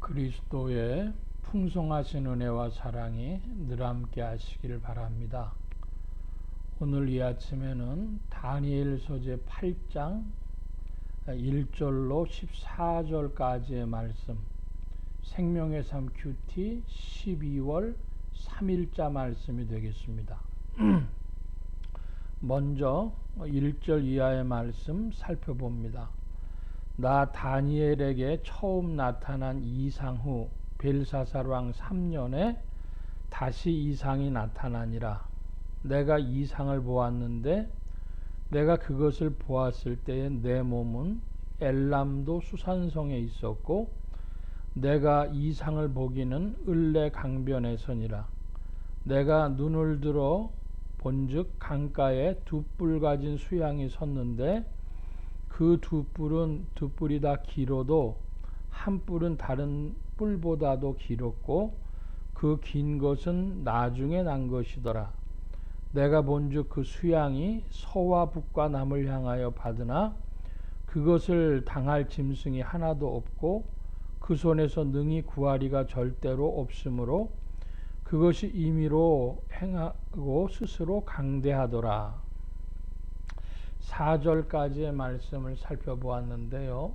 그리스도의 풍성하신 은혜와 사랑이 늘 함께 하시길 바랍니다. 오늘 이 아침에는 다니엘서 제 8장 1절로 14절까지의 말씀, 생명의 삶 큐티 12월 3일자 말씀이 되겠습니다. 먼저 1절 이하의 말씀 살펴봅니다. 나 다니엘에게 처음 나타난 이상 후 벨사살 왕 3년에 다시 이상이 나타나니라. 내가 이상을 보았는데 내가 그것을 보았을 때에 내 몸은 엘람도 수산성에 있었고 내가 이상을 보기는 을레 강변에서니라. 내가 눈을 들어 본즉 강가에 두 뿔 가진 수양이 섰는데 그 두 뿔이 다 길어도 한 뿔은 다른 뿔보다도 길었고 그 긴 것은 나중에 난 것이더라. 내가 본즉 그 수양이 서와 북과 남을 향하여 받으나 그것을 당할 짐승이 하나도 없고 그 손에서 능히 구하리가 절대로 없으므로 그것이 임의로 행하고 스스로 강대하더라. 4절까지의 말씀을 살펴보았는데요.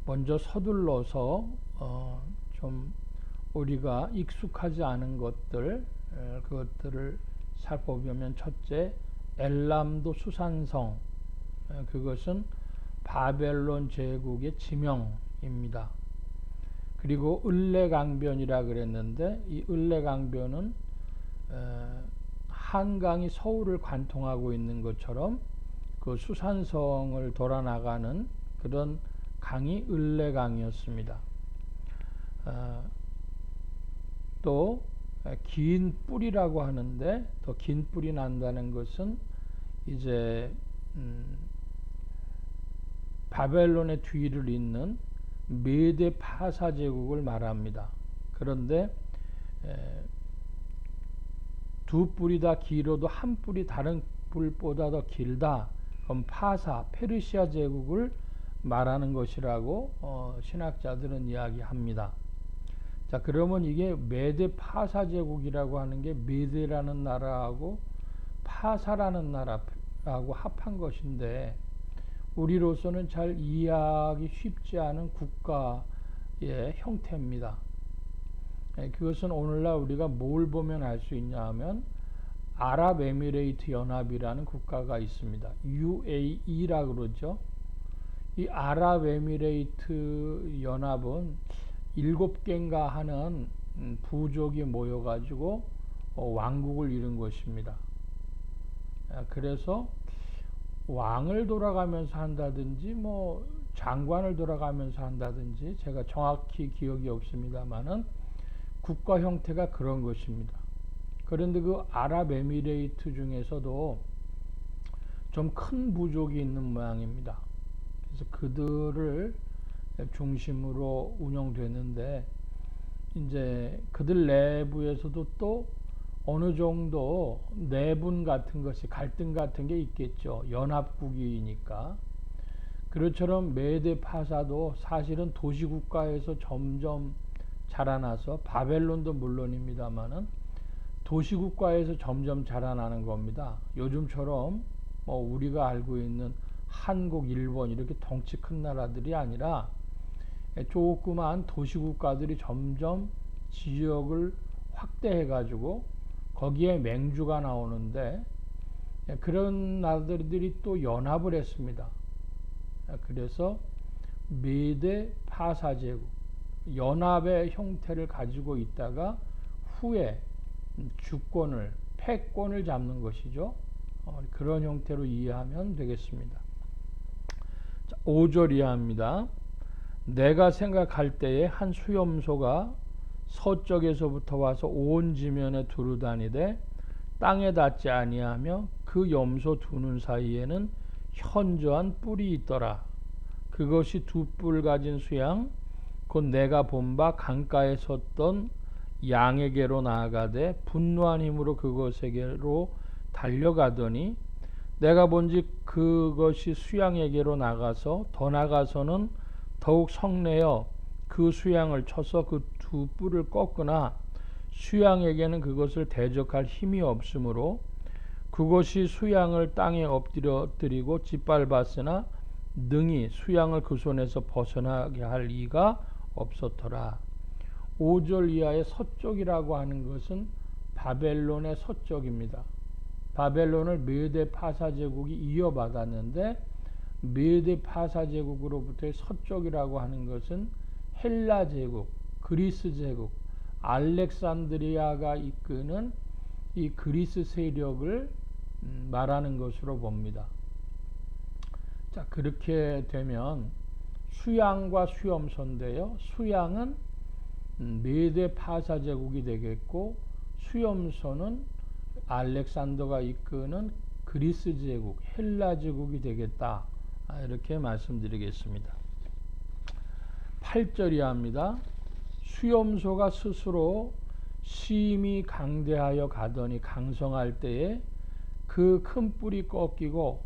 먼저 서둘러서 좀 우리가 익숙하지 않은 그것들을 살펴보면, 첫째, 엘람도 수산성, 그것은 바벨론 제국의 지명입니다. 그리고 을레강변이라 그랬는데 이 을레강변은 한강이 서울을 관통하고 있는 것처럼 그 수산성을 돌아나가는 그런 강이 을레강이었습니다. 또 긴 뿔이라고 하는데, 더 긴 뿔이 난다는 것은 이제 바벨론의 뒤를 잇는 메데 파사 제국을 말합니다. 그런데 두 뿔이 다 길어도 한 뿔이 다른 뿔보다 더 길다. 그럼 파사, 페르시아 제국을 말하는 것이라고 신학자들은 이야기합니다. 자, 그러면 이게 메데 파사 제국이라고 하는 게 메데라는 나라하고 파사라는 나라하고 합한 것인데, 우리로서는 잘 이해하기 쉽지 않은 국가의 형태입니다. 그것은 오늘날 우리가 뭘 보면 알 수 있냐 하면 아랍에미레이트 연합이라는 국가가 있습니다. UAE라 그러죠. 이 아랍에미레이트 연합은 7개인가 하는 부족이 모여가지고 왕국을 이룬 것입니다. 그래서 왕을 돌아가면서 한다든지 장관을 돌아가면서 한다든지 제가 정확히 기억이 없습니다만은 국가 형태가 그런 것입니다. 그런데 그 아랍에미레이트 중에서도 좀 큰 부족이 있는 모양입니다. 그래서 그들을 중심으로 운영되는데, 이제 그들 내부에서도 또 어느 정도 내분 같은 것이, 갈등 같은 게 있겠죠. 연합국이니까. 그것처럼 메데 파사도 사실은 도시국가에서 점점 자라나서, 바벨론도 물론입니다만은 도시국가에서 점점 자라나는 겁니다. 요즘처럼 우리가 알고 있는 한국, 일본 이렇게 덩치 큰 나라들이 아니라 조그만 도시국가들이 점점 지역을 확대해 가지고 거기에 맹주가 나오는데, 그런 나라들이 또 연합을 했습니다. 그래서 메데 파사 제국, 연합의 형태를 가지고 있다가 후에 주권을, 패권을 잡는 것이죠. 그런 형태로 이해하면 되겠습니다. 5절 이하입니다. 내가 생각할 때에 한 수염소가 서쪽에서부터 와서 온 지면에 두루다니되 땅에 닿지 아니하며 그 염소 두 눈 사이에는 현저한 뿔이 있더라. 그것이 두 뿔 가진 수양 곧 내가 본 바 강가에 섰던 양에게로 나아가되 분노한 힘으로 그것에게로 달려가더니 내가 본즉 그것이 수양에게로 나가서 더 나가서는 더욱 성내어 그 수양을 쳐서 그 두 뿔을 꺾으나 수양에게는 그것을 대적할 힘이 없으므로 그것이 수양을 땅에 엎드려뜨리고 짓밟았으나 능히 수양을 그 손에서 벗어나게 할 이가 없었더라. 5절 이하의 서쪽이라고 하는 것은 바벨론의 서쪽입니다. 바벨론을 메데 파사 제국이 이어받았는데 메데 파사 제국으로부터의 서쪽이라고 하는 것은 헬라 제국, 그리스 제국, 알렉산드리아가 이끄는 이 그리스 세력을 말하는 것으로 봅니다. 자, 그렇게 되면 수양과 수염소인데요. 수양은 메데 파사 제국이 되겠고 수염소는 알렉산더가 이끄는 그리스 제국, 헬라 제국이 되겠다. 이렇게 말씀드리겠습니다. 8절이 합니다. 수염소가 스스로 심히 강대하여 가더니 강성할 때에 그 큰 뿔이 꺾이고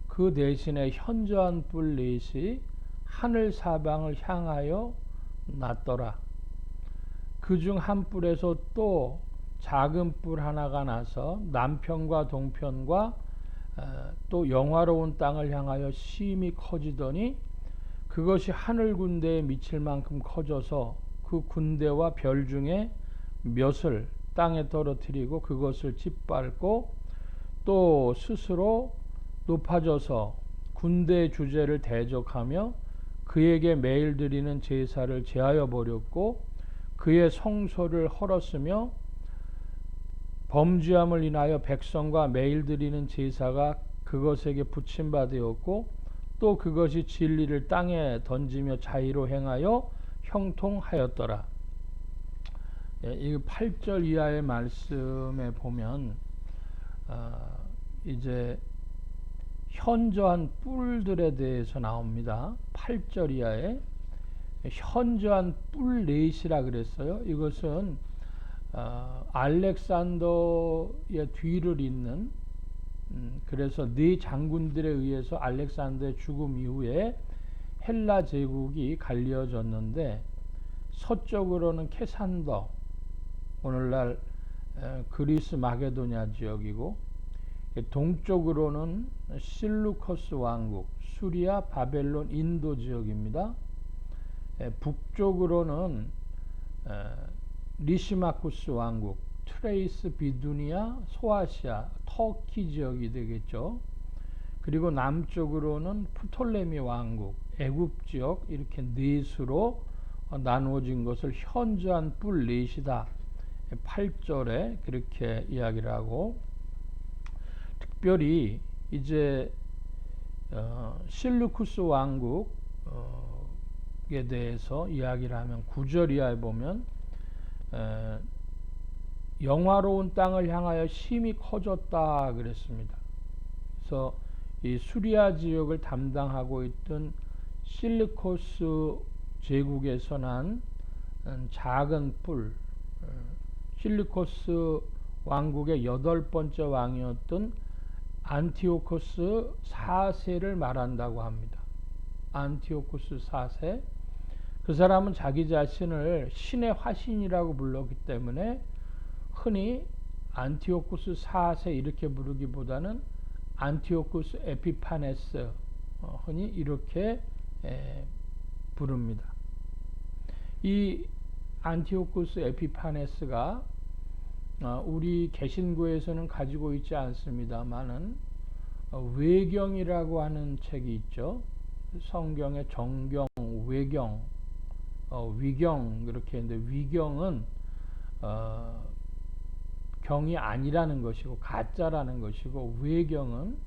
그 대신에 현저한 뿔 넷이 하늘 사방을 향하여 났더라. 그중 한 뿔에서 또 작은 뿔 하나가 나서 남편과 동편과 또 영화로운 땅을 향하여 심히 커지더니 그것이 하늘 군대에 미칠 만큼 커져서 그 군대와 별 중에 몇을 땅에 떨어뜨리고 그것을 짓밟고 또 스스로 높아져서 군대의 주제를 대적하며 그에게 매일 드리는 제사를 제하여 버렸고 그의 성소를 헐었으며 범죄함을 인하여 백성과 매일 드리는 제사가 그것에게 붙임받았고 또 그것이 진리를 땅에 던지며 자의로 행하여 형통하였더라. 이 8절 이하의 말씀에 보면 이제 현저한 뿔들에 대해서 나옵니다. 8절 이하에 현저한 뿔 넷이라 그랬어요. 이것은 알렉산더의 뒤를 잇는 그래서 네 장군들에 의해서 알렉산더의 죽음 이후에 헬라 제국이 갈려졌는데 서쪽으로는 케산더, 오늘날 그리스 마게도냐 지역이고 동쪽으로는 실루커스 왕국, 수리아, 바벨론, 인도 지역입니다. 북쪽으로는 리시마쿠스 왕국, 트레이스, 비두니아, 소아시아, 터키 지역이 되겠죠. 그리고 남쪽으로는 프톨레미 왕국, 애굽 지역, 이렇게 넷으로 나누어진 것을 현저한 뿔 넷이다. 8절에 그렇게 이야기를 하고, 특별히 이제 실루쿠스 왕국에 대해서 이야기를 하면 9절 이하에 보면 영화로운 땅을 향하여 심히 커졌다 그랬습니다. 그래서 이 수리아 지역을 담당하고 있던 실루코스 제국에서 난 작은 뿔, 실루코스 왕국의 8번째 왕이었던 안티오코스 4세를 말한다고 합니다. 안티오코스 4세. 그 사람은 자기 자신을 신의 화신이라고 불렀기 때문에 흔히 안티오코스 4세 이렇게 부르기보다는 안티오코스 에피파네스, 흔히 이렇게 부릅니다. 이 안티오코스 에피파네스가 우리 개신교에서는 가지고 있지 않습니다만은 외경이라고 하는 책이 있죠. 성경의 정경, 외경, 위경 그렇게 했는데 위경은 경이 아니라는 것이고 가짜라는 것이고 외경은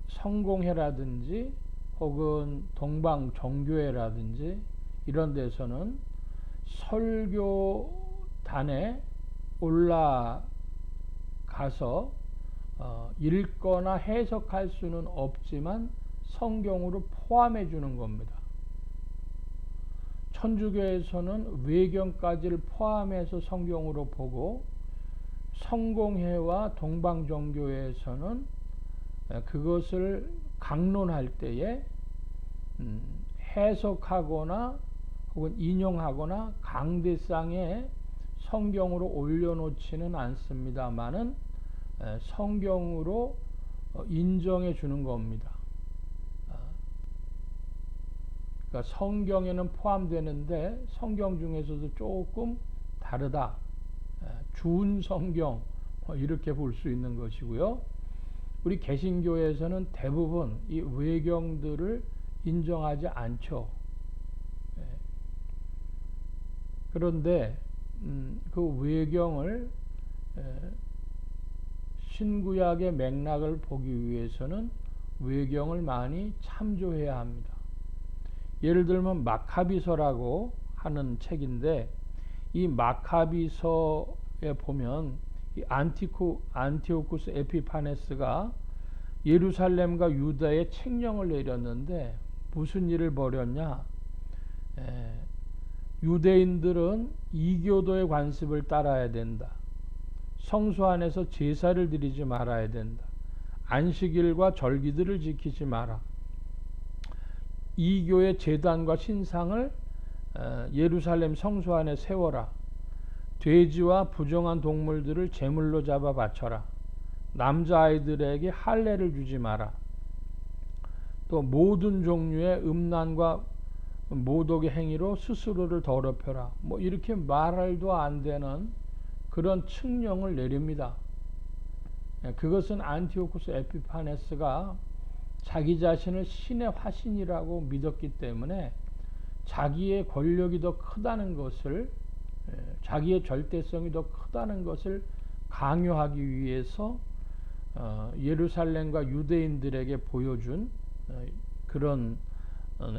성공회라든지 혹은 동방 정교회라든지 이런 데서는 설교단에 올라가서 읽거나 해석할 수는 없지만 성경으로 포함해 주는 겁니다. 천주교에서는 외경까지를 포함해서 성경으로 보고 성공회와 동방정교회에서는 그것을 강론할 때에 해석하거나 혹은 인용하거나 강대상에 성경으로 올려놓지는 않습니다만은 성경으로 인정해 주는 겁니다. 그러니까 성경에는 포함되는데 성경 중에서도 조금 다르다. 준 성경 이렇게 볼 수 있는 것이고요. 우리 개신교에서는 대부분 이 외경들을 인정하지 않죠. 그런데 그 외경을 신구약의 맥락을 보기 위해서는 외경을 많이 참조해야 합니다. 예를 들면 마카비서라고 하는 책인데 이 마카비서에 보면 이 안티오쿠스 에피파네스가 예루살렘과 유다에 책령을 내렸는데 무슨 일을 벌였냐? 유대인들은 이교도의 관습을 따라야 된다. 성소 안에서 제사를 드리지 말아야 된다. 안식일과 절기들을 지키지 마라. 이교의 제단과 신상을 예루살렘 성소 안에 세워라. 돼지와 부정한 동물들을 제물로 잡아 바쳐라. 남자아이들에게 할례를 주지 마라. 또 모든 종류의 음란과 모독의 행위로 스스로를 더럽혀라. 뭐 이렇게 말할도 안 되는 그런 칙령을 내립니다. 그것은 안티오쿠스 에피파네스가 자기 자신을 신의 화신이라고 믿었기 때문에 자기의 권력이 더 크다는 것을, 자기의 절대성이 더 크다는 것을 강요하기 위해서 예루살렘과 유대인들에게 보여준 그런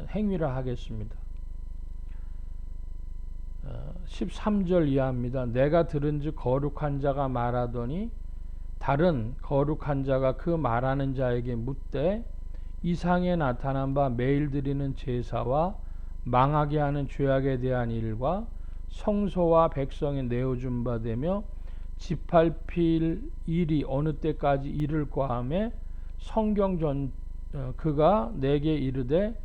행위라 하겠습니다. 13절 이하입니다. 내가 들은즉 거룩한 자가 말하더니 다른 거룩한 자가 그 말하는 자에게 묻되 이상에 나타난 바 매일 드리는 제사와 망하게 하는 죄악에 대한 일과 성소와 백성에 내어준 바 되며 지팔필 일이 어느 때까지 이를까 하매 성경 전 그가 내게 이르되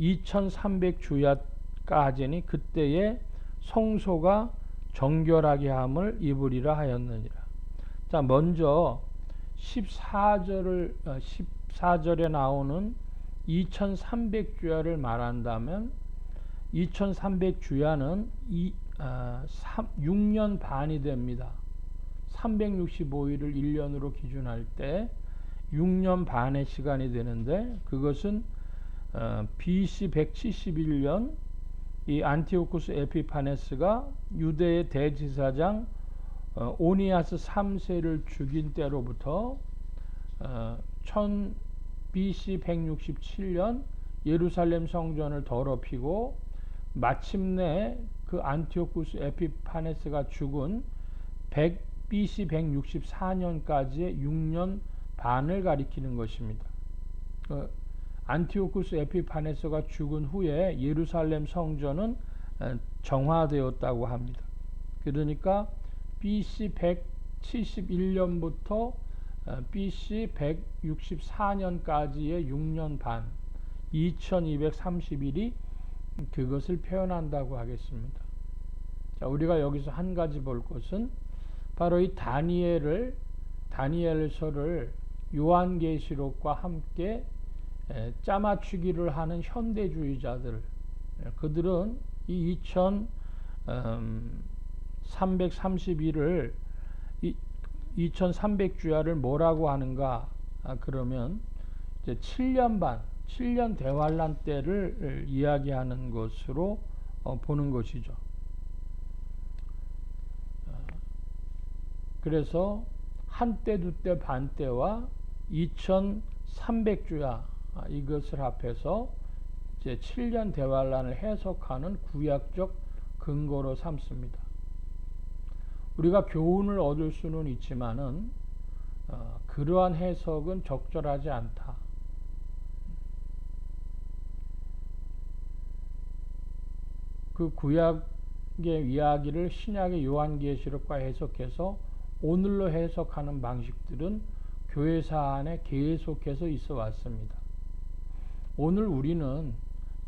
2300주야까지니 그때에 성소가 정결하게 함을 입으리라 하였느니라. 자, 먼저 14절에 나오는 2300주야를 말한다면 2300주야는 6년 반이 됩니다. 365일을 1년으로 기준할 때 6년 반의 시간이 되는데 그것은 BC 171년 이 안티오쿠스 에피파네스가 유대의 대지사장 오니아스 3세를 죽인 때로부터 BC 167년 예루살렘 성전을 더럽히고 마침내 그 안티오쿠스 에피파네스가 죽은 BC 164년까지의 6년 반을 가리키는 것입니다. 안티오쿠스 에피파네스가 죽은 후에 예루살렘 성전은 정화되었다고 합니다. 그러니까 BC 171년부터 BC 164년까지의 6년 반, 2230일이 그것을 표현한다고 하겠습니다. 자, 우리가 여기서 한 가지 볼 것은 바로 이 다니엘서를 요한계시록과 함께 짜맞추기를 하는 현대주의자들, 그들은 이 2330일을 2300주야를 뭐라고 하는가? 그러면 이제 7년 대환란 때를 이야기하는 것으로 보는 것이죠. 그래서 한때, 두때, 반때와 2300주야 이것을 합해서 이제 7년 대환란을 해석하는 구약적 근거로 삼습니다. 우리가 교훈을 얻을 수는 있지만은 그러한 해석은 적절하지 않다. 그 구약의 이야기를 신약의 요한계시록과 해석해서 오늘로 해석하는 방식들은 교회사 안에 계속해서 있어 왔습니다. 오늘 우리는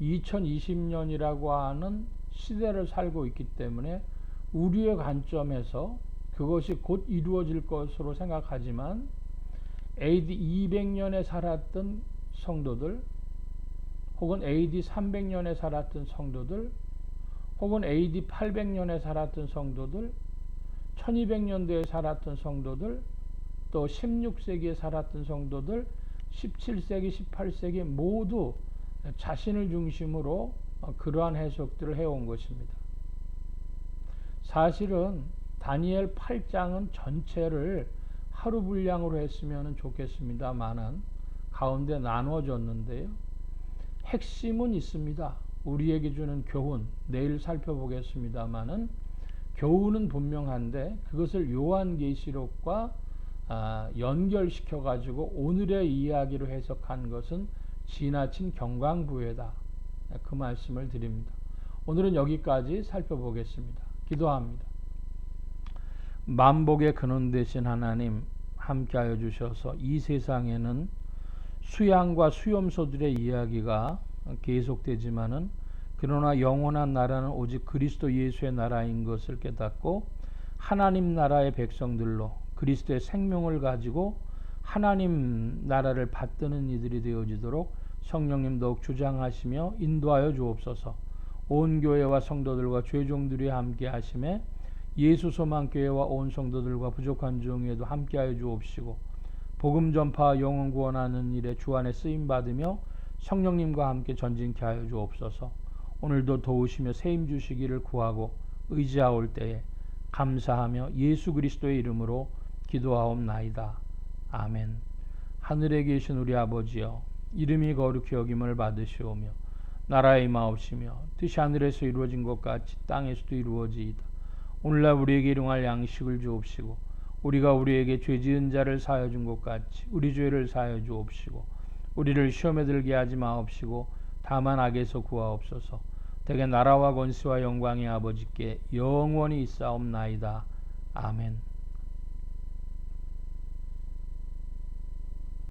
2020년이라고 하는 시대를 살고 있기 때문에 우리의 관점에서 그것이 곧 이루어질 것으로 생각하지만 AD 200년에 살았던 성도들, 혹은 AD 300년에 살았던 성도들, 혹은 AD 800년에 살았던 성도들, 1200년대에 살았던 성도들, 또 16세기에 살았던 성도들, 17세기, 18세기 모두 자신을 중심으로 그러한 해석들을 해온 것입니다. 사실은 다니엘 8장은 전체를 하루 분량으로 했으면 좋겠습니다만은 가운데 나눠졌는데요. 핵심은 있습니다. 우리에게 주는 교훈, 내일 살펴보겠습니다만은 교훈은 분명한데 그것을 요한계시록과 연결시켜 가지고 오늘의 이야기로 해석한 것은 지나친 경광부회다. 그 말씀을 드립니다. 오늘은 여기까지 살펴보겠습니다. 기도합니다. 만복의 근원 되신 하나님, 함께하여 주셔서 이 세상에는 수양과 수염소들의 이야기가 계속되지만은 그러나 영원한 나라는 오직 그리스도 예수의 나라인 것을 깨닫고 하나님 나라의 백성들로 그리스도의 생명을 가지고 하나님 나라를 받드는 이들이 되어지도록 성령님 더욱 주장하시며 인도하여 주옵소서. 온 교회와 성도들과 죄종들이 함께 하심에 예수 소망 교회와 온 성도들과 부족한 종에도 함께하여 주옵시고 복음 전파 영혼 구원하는 일에 주 안에 쓰임 받으며 성령님과 함께 전진케 하여 주옵소서. 오늘도 도우시며 세임 주시기를 구하고 의지하올 때에 감사하며 예수 그리스도의 이름으로 기도하옵나이다. 아멘. 하늘에 계신 우리 아버지여, 이름이 거룩히 여김을 받으시오며 나라의 임하옵시며 뜻이 하늘에서 이루어진 것 같이 땅에서도 이루어지이다. 오늘날 우리에게 일용할 양식을 주옵시고 우리가 우리에게 죄 지은 자를 사하여 준 것 같이 우리 죄를 사하여 주옵시고 우리를 시험에 들게 하지 마옵시고 다만 악에서 구하옵소서. 대개 나라와 권세와 영광의 아버지께 영원히 있사옵나이다. 아멘.